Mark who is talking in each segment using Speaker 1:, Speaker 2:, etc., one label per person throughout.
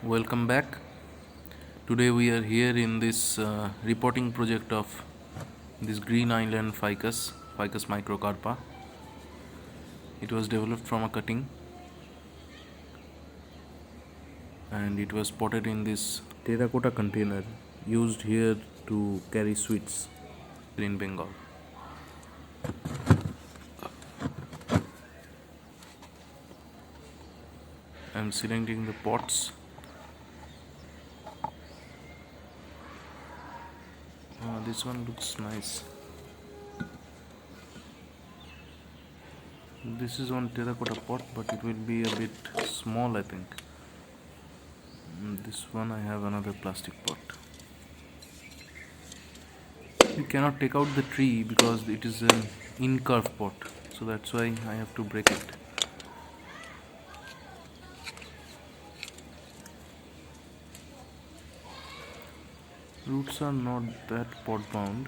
Speaker 1: Welcome back. Today we are here in this repotting project of this green island ficus, Ficus Microcarpa. It was developed from a cutting and it was potted in this terracotta container used here to carry sweets in Bengal. I am selecting the pots. This one looks nice. This is one terracotta pot, but it will be a bit small, I think. This one I have another plastic pot. You cannot take out the tree because it is an incurve pot, so that's why I have to break it. Roots are not that pot bound,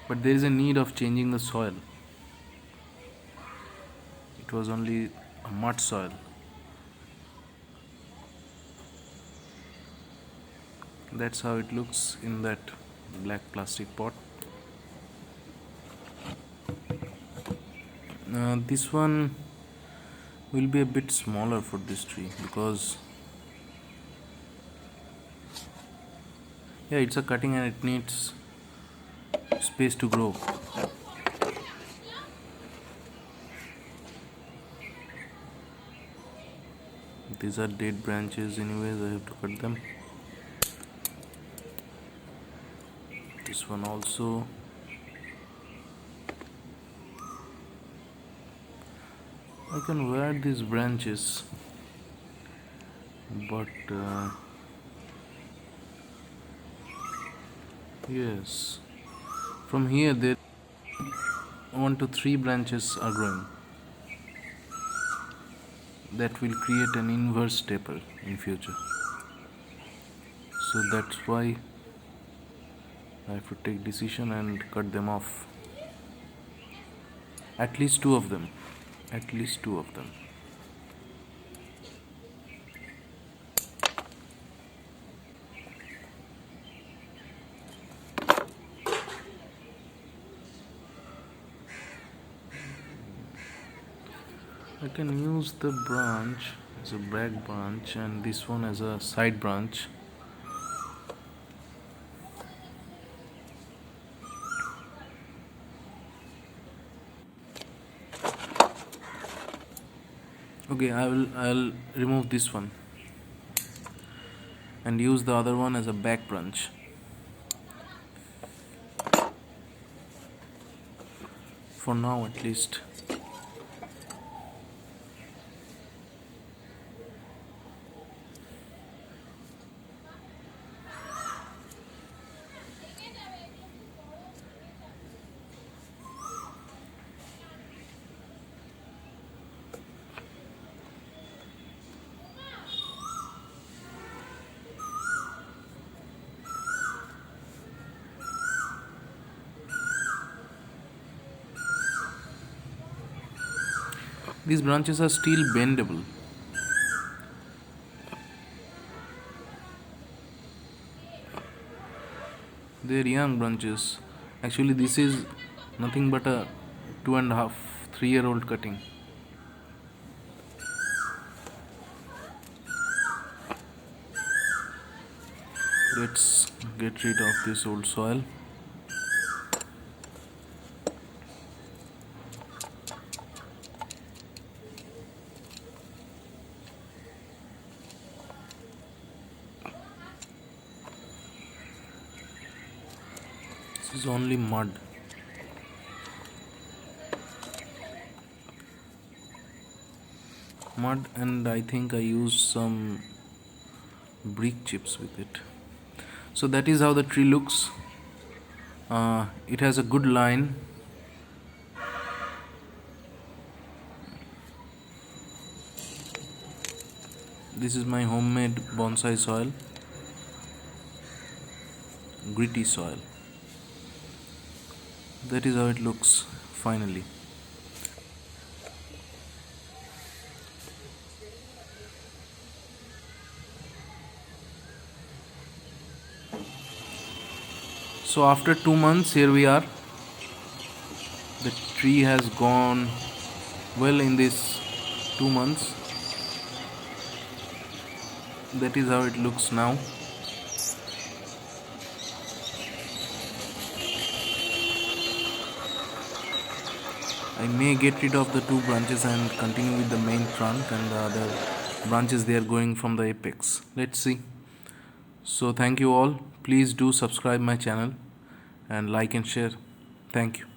Speaker 1: but there is a need of changing the soil. It was only a mud soil. That's how it looks in that black plastic pot. This one will be a bit smaller for this tree because it's a cutting and it needs space to grow. These are dead branches anyways, I have to cut them. This one also. I can wear these branches, but yes, from here there 1 to 3 branches are growing. That will create an inverse taper in future. So that's why I have to take decision and cut them off. At least two of them. I can use the branch as a back branch and this one as a side branch. Okay, I'll remove this one and use the other one as a back branch. For now at least. These branches are still bendable. They are young branches. Actually, this is nothing but a 2.5, 3-year-old cutting. Let's get rid of this old soil. This is only mud. And I think I used some brick chips with it. So that is how the tree looks. It has a good line. This is my homemade bonsai soil. Gritty soil. That is how it looks finally. So after 2 months, here we are. The tree has gone well in this 2 months. That is how it looks now. I may get rid of the 2 branches and continue with the main trunk, and the other branches they are going from the apex. Let's see. So thank you all. Please do subscribe my channel and like and share. Thank you.